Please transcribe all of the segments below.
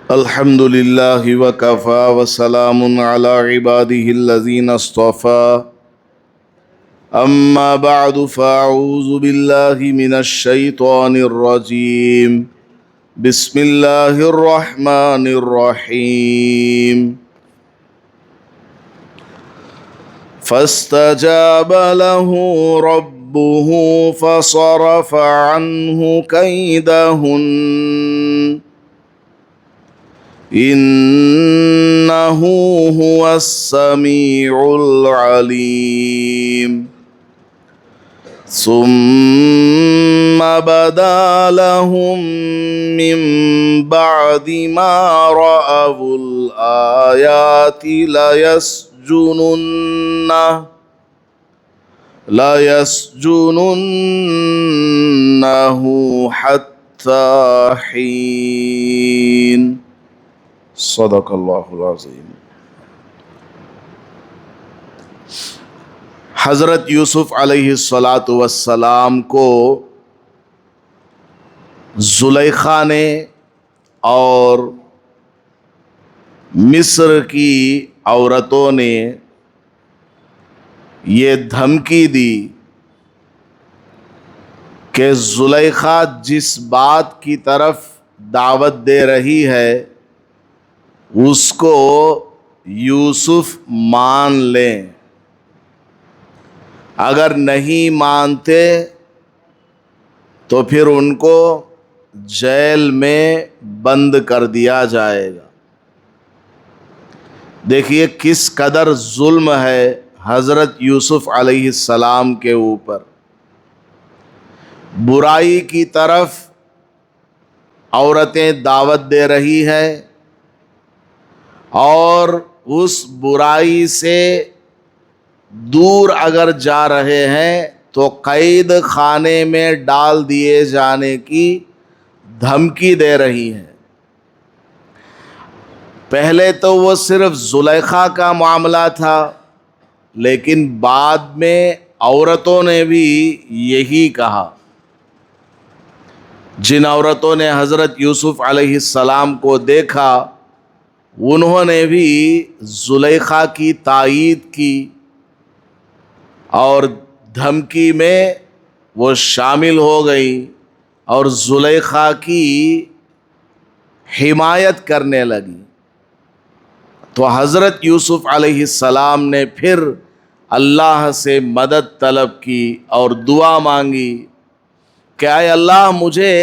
الحمد لله وكفى وسلام على عباده الذين اصطفى أما بعد فأعوذ بالله من الشيطان الرجيم بسم الله الرحمن الرحيم فاستجاب له ربه فصرف عنه كيدهن إنه هو السميع العليم ثم بدا لهم من بعد ما رأوا الآيات ليسجننه حتى حين صدق اللہ العظیم۔ حضرت یوسف علیہ السلام کو زلیخا نے اور مصر کی عورتوں نے یہ دھمکی دی کہ زلیخا جس بات کی طرف دعوت دے رہی ہے اس کو یوسف مان لیں، اگر نہیں مانتے تو پھر ان کو جیل میں بند کر دیا جائے گا۔ دیکھیے کس قدر ظلم ہے حضرت یوسف علیہ السلام کے اوپر۔ برائی کی طرف عورتیں دعوت دے رہی ہے اور اس برائی سے دور اگر جا رہے ہیں تو قید خانے میں ڈال دیے جانے کی دھمکی دے رہی ہیں۔ پہلے تو وہ صرف زلیخا کا معاملہ تھا، لیکن بعد میں عورتوں نے بھی یہی کہا۔ جن عورتوں نے حضرت یوسف علیہ السلام کو دیکھا انہوں نے بھی زلیخا کی تائید کی اور دھمکی میں وہ شامل ہو گئی اور زلیخا کی حمایت کرنے لگی۔ تو حضرت یوسف علیہ السلام نے پھر اللہ سے مدد طلب کی اور دعا مانگی کہ اے اللہ مجھے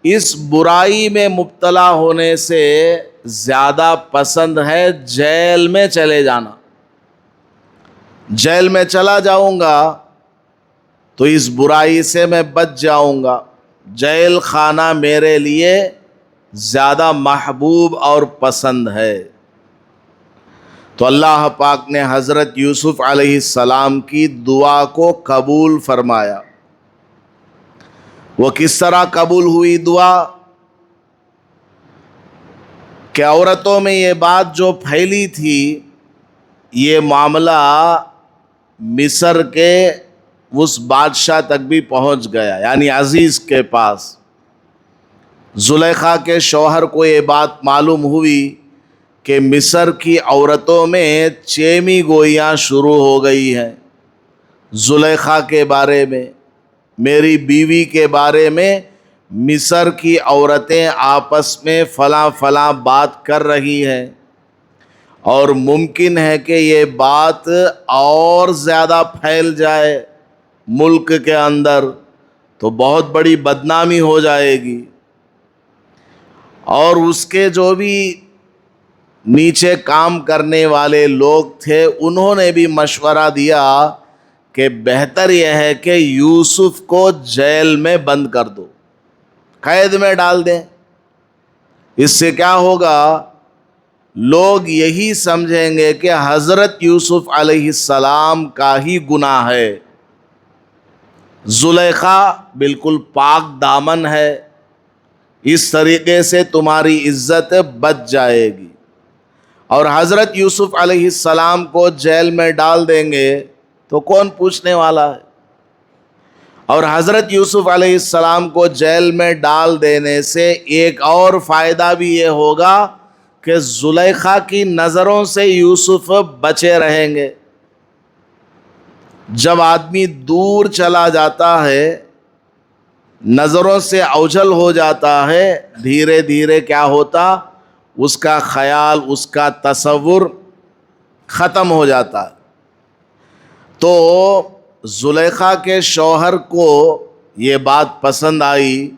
اس برائی میں مبتلا ہونے سے زیادہ پسند ہے جیل میں چلے جانا۔ جیل میں چلا جاؤں گا تو اس برائی سے میں بچ جاؤں گا، جیل خانہ میرے لیے زیادہ محبوب اور پسند ہے۔ تو اللہ پاک نے حضرت یوسف علیہ السلام کی دعا کو قبول فرمایا۔ وہ کس طرح قبول ہوئی دعا کہ عورتوں میں یہ بات جو پھیلی تھی یہ معاملہ مصر کے اس بادشاہ تک بھی پہنچ گیا، یعنی عزیز کے پاس۔ زلیخا کے شوہر کو یہ بات معلوم ہوئی کہ مصر کی عورتوں میں چیمی گوئیاں شروع ہو گئی ہیں زلیخا کے بارے میں، میری بیوی کے بارے میں مصر کی عورتیں آپس میں فلاں فلاں بات کر رہی ہیں، اور ممکن ہے کہ یہ بات اور زیادہ پھیل جائے ملک کے اندر تو بہت بڑی بدنامی ہو جائے گی۔ اور اس کے جو بھی نیچے کام کرنے والے لوگ تھے انہوں نے بھی مشورہ دیا کہ بہتر یہ ہے کہ یوسف کو جیل میں بند کر دو، قید میں ڈال دیں۔ اس سے کیا ہوگا، لوگ یہی سمجھیں گے کہ حضرت یوسف علیہ السلام کا ہی گناہ ہے، زلیخا بالکل پاک دامن ہے، اس طریقے سے تمہاری عزت بچ جائے گی۔ اور حضرت یوسف علیہ السلام کو جیل میں ڈال دیں گے تو کون پوچھنے والا ہے؟ اور حضرت یوسف علیہ السلام کو جیل میں ڈال دینے سے ایک اور فائدہ بھی یہ ہوگا کہ زلیخا کی نظروں سے یوسف بچے رہیں گے۔ جب آدمی دور چلا جاتا ہے، نظروں سے اوجھل ہو جاتا ہے، دھیرے دھیرے کیا ہوتا، اس کا خیال، اس کا تصور ختم ہو جاتا ہے۔ تو زلیخا کے شوہر کو یہ بات پسند آئی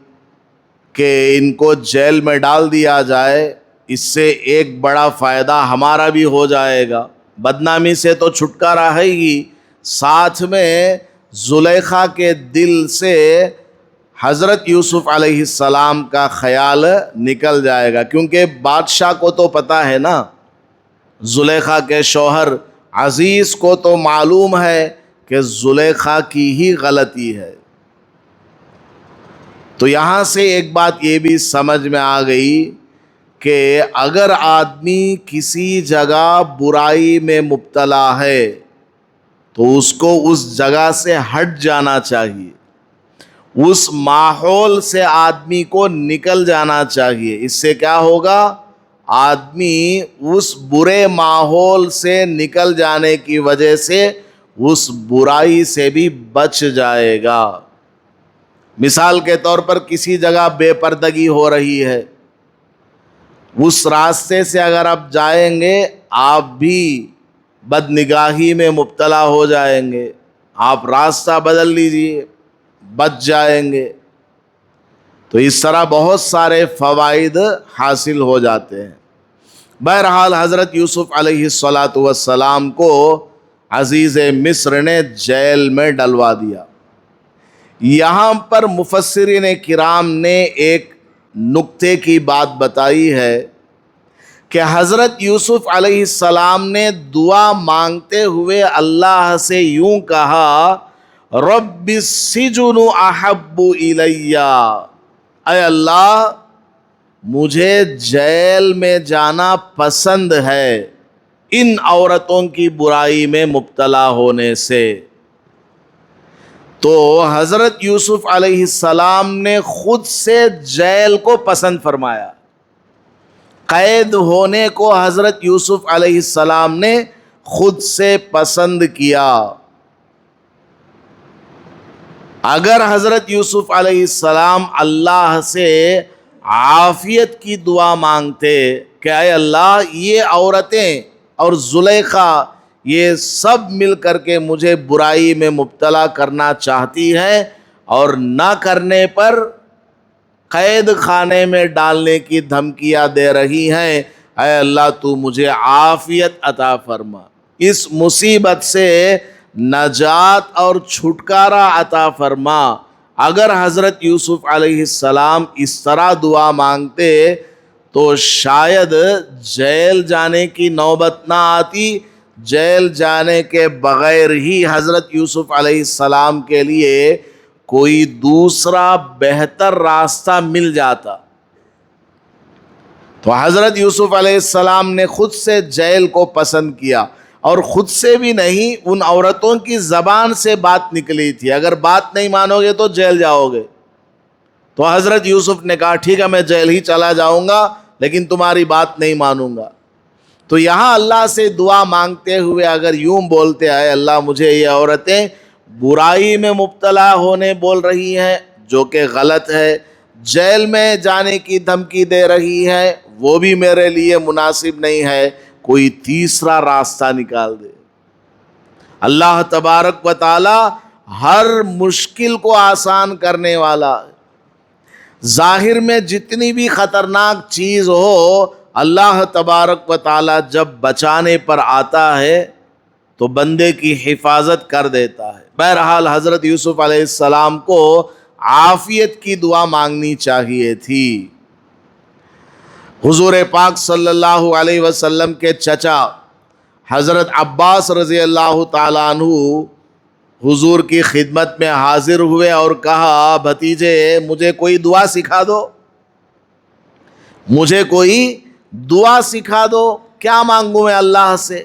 کہ ان کو جیل میں ڈال دیا جائے، اس سے ایک بڑا فائدہ ہمارا بھی ہو جائے گا، بدنامی سے تو چھٹکارا ہے ہی، ساتھ میں زلیخا کے دل سے حضرت یوسف علیہ السلام کا خیال نکل جائے گا، کیونکہ بادشاہ کو تو پتہ ہے نا، زلیخا کے شوہر عزیز کو تو معلوم ہے کہ زلیخا کی ہی غلطی ہے۔ تو یہاں سے ایک بات یہ بھی سمجھ میں آ گئی کہ اگر آدمی کسی جگہ برائی میں مبتلا ہے تو اس کو اس جگہ سے ہٹ جانا چاہیے، اس ماحول سے آدمی کو نکل جانا چاہیے۔ اس سے کیا ہوگا، آدمی اس برے ماحول سے نکل جانے کی وجہ سے اس برائی سے بھی بچ جائے گا۔ مثال کے طور پر کسی جگہ بے پردگی ہو رہی ہے، اس راستے سے اگر آپ جائیں گے آپ بھی بد نگاہی میں مبتلا ہو جائیں گے، آپ راستہ بدل لیجئے، بچ جائیں گے۔ تو اس طرح بہت سارے فوائد حاصل ہو جاتے ہیں۔ بہرحال حضرت یوسف علیہ السلام کو عزیز مصر نے جیل میں ڈلوا دیا۔ یہاں پر مفسرین کرام نے ایک نکتے کی بات بتائی ہے کہ حضرت یوسف علیہ السلام نے دعا مانگتے ہوئے اللہ سے یوں کہا، رب السجن احب الی، اے اللہ مجھے جیل میں جانا پسند ہے ان عورتوں کی برائی میں مبتلا ہونے سے۔ تو حضرت یوسف علیہ السلام نے خود سے جیل کو پسند فرمایا، قید ہونے کو حضرت یوسف علیہ السلام نے خود سے پسند کیا۔ اگر حضرت یوسف علیہ السلام اللہ سے عافیت کی دعا مانگتے کہ اے اللہ یہ عورتیں اور زلیخا یہ سب مل کر کے مجھے برائی میں مبتلا کرنا چاہتی ہے اور نہ کرنے پر قید خانے میں ڈالنے کی دھمکیاں دے رہی ہیں، اے اللہ تو مجھے عافیت عطا فرما، اس مصیبت سے نجات اور چھٹکارا عطا فرما۔ اگر حضرت یوسف علیہ السلام اس طرح دعا مانگتے تو شاید جیل جانے کی نوبت نہ آتی، جیل جانے کے بغیر ہی حضرت یوسف علیہ السلام کے لیے کوئی دوسرا بہتر راستہ مل جاتا۔ تو حضرت یوسف علیہ السلام نے خود سے جیل کو پسند کیا، اور خود سے بھی نہیں، ان عورتوں کی زبان سے بات نکلی تھی، اگر بات نہیں مانو گے تو جیل جاؤ گے۔ تو حضرت یوسف نے کہا ٹھیک ہے میں جیل ہی چلا جاؤں گا لیکن تمہاری بات نہیں مانوں گا۔ تو یہاں اللہ سے دعا مانگتے ہوئے اگر یوں بولتے اے اللہ مجھے یہ عورتیں برائی میں مبتلا ہونے بول رہی ہیں جو کہ غلط ہے، جیل میں جانے کی دھمکی دے رہی ہے وہ بھی میرے لیے مناسب نہیں ہے، کوئی تیسرا راستہ نکال دے۔ اللہ تبارک و تعالی ہر مشکل کو آسان کرنے والا ہے۔ ظاہر میں جتنی بھی خطرناک چیز ہو، اللہ تبارک و تعالی جب بچانے پر آتا ہے تو بندے کی حفاظت کر دیتا ہے۔ بہرحال حضرت یوسف علیہ السلام کو عافیت کی دعا مانگنی چاہیے تھی۔ حضور پاک صلی اللہ علیہ وسلم کے چچا حضرت عباس رضی اللہ تعالیٰ عنہ حضور کی خدمت میں حاضر ہوئے اور کہا بھتیجے مجھے کوئی دعا سکھا دو، مجھے کوئی دعا سکھا دو، کیا مانگوں میں اللہ سے؟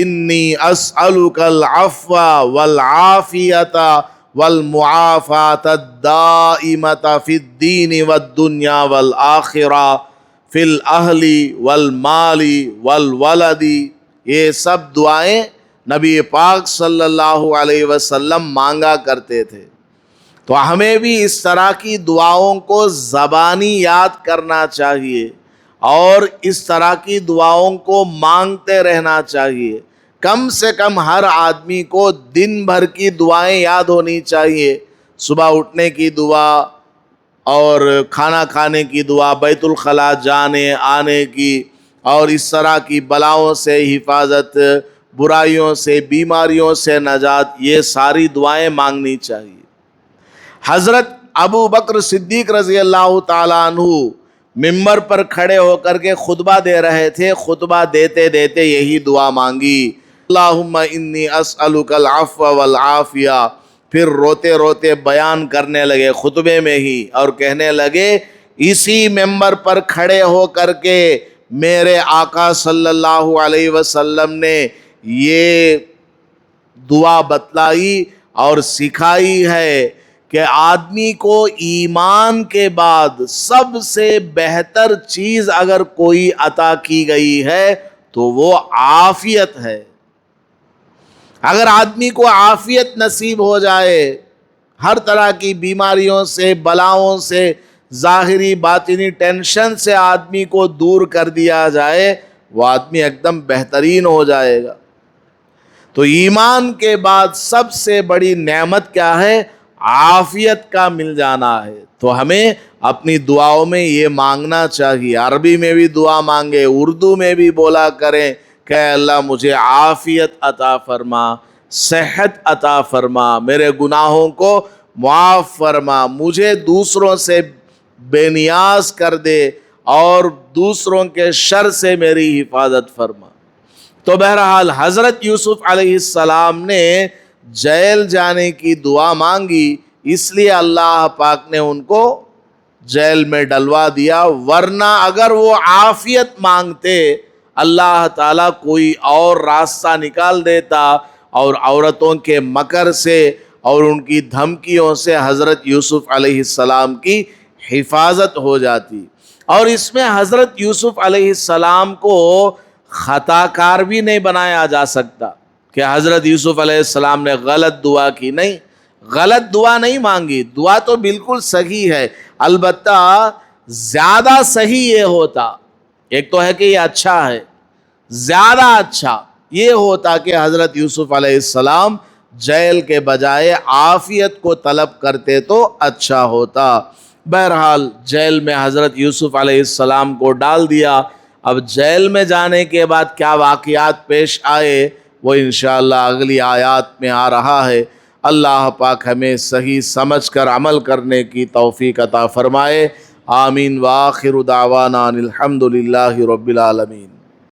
انی اسألک العفو والعافیۃ والمعافاۃ الدائمۃ فی الدین والدنیا والآخرہ فی الاہل والمال والولد. یہ سب دعائیں نبی پاک صلی اللہ علیہ وسلم مانگا کرتے تھے. تو ہمیں بھی اس طرح کی دعاؤں کو زبانی یاد کرنا چاہیے اور اس طرح کی دعاؤں کو مانگتے رہنا چاہیے. کم سے کم ہر آدمی کو دن بھر کی دعائیں یاد ہونی چاہیے. صبح اٹھنے کی دعا اور کھانا کھانے کی دعا، بیت الخلاء جانے آنے کی، اور اس طرح کی بلاؤں سے حفاظت، برائیوں سے، بیماریوں سے نجات، یہ ساری دعائیں مانگنی چاہیے. حضرت ابو بکر صدیق رضی اللہ تعالیٰ عنہ ممبر پر کھڑے ہو کر کے خطبہ دے رہے تھے. خطبہ دیتے دیتے یہی دعا مانگی، اللہم انی اسألک العفو والعافیہ. پھر روتے روتے بیان کرنے لگے خطبے میں ہی، اور کہنے لگے اسی ممبر پر کھڑے ہو کر کے میرے آقا صلی اللہ علیہ وسلم نے یہ دعا بتلائی اور سکھائی ہے کہ آدمی کو ایمان کے بعد سب سے بہتر چیز اگر کوئی عطا کی گئی ہے تو وہ عافیت ہے. اگر آدمی کو عافیت نصیب ہو جائے، ہر طرح کی بیماریوں سے، بلاؤں سے، ظاہری باطنی ٹینشن سے آدمی کو دور کر دیا جائے، وہ آدمی ایک دم بہترین ہو جائے گا. تو ایمان کے بعد سب سے بڑی نعمت کیا ہے؟ عافیت کا مل جانا ہے. تو ہمیں اپنی دعاؤں میں یہ مانگنا چاہیے. عربی میں بھی دعا مانگے، اردو میں بھی بولا کریں کہ اللہ مجھے عافیت عطا فرما، صحت عطا فرما، میرے گناہوں کو معاف فرما، مجھے دوسروں سے بے نیاز کر دے اور دوسروں کے شر سے میری حفاظت فرما. تو بہرحال حضرت یوسف علیہ السلام نے جیل جانے کی دعا مانگی، اس لیے اللہ پاک نے ان کو جیل میں ڈلوا دیا. ورنہ اگر وہ عافیت مانگتے، اللہ تعالیٰ کوئی اور راستہ نکال دیتا اور عورتوں کے مکر سے اور ان کی دھمکیوں سے حضرت یوسف علیہ السلام کی حفاظت ہو جاتی. اور اس میں حضرت یوسف علیہ السلام کو خطا کار بھی نہیں بنایا جا سکتا کہ حضرت یوسف علیہ السلام نے غلط دعا کی. نہیں، غلط دعا نہیں مانگی، دعا تو بالکل صحیح ہے. البتہ زیادہ صحیح یہ ہوتا، ایک تو ہے کہ یہ اچھا ہے، زیادہ اچھا یہ ہوتا کہ حضرت یوسف علیہ السلام جیل کے بجائے عافیت کو طلب کرتے تو اچھا ہوتا. بہرحال جیل میں حضرت یوسف علیہ السلام کو ڈال دیا. اب جیل میں جانے کے بعد کیا واقعات پیش آئے وہ انشاءاللہ اگلی آیات میں آ رہا ہے. اللہ پاک ہمیں صحیح سمجھ کر عمل کرنے کی توفیق عطا فرمائے. آمین. وآخر دعوانا الحمد للہ رب العالمین.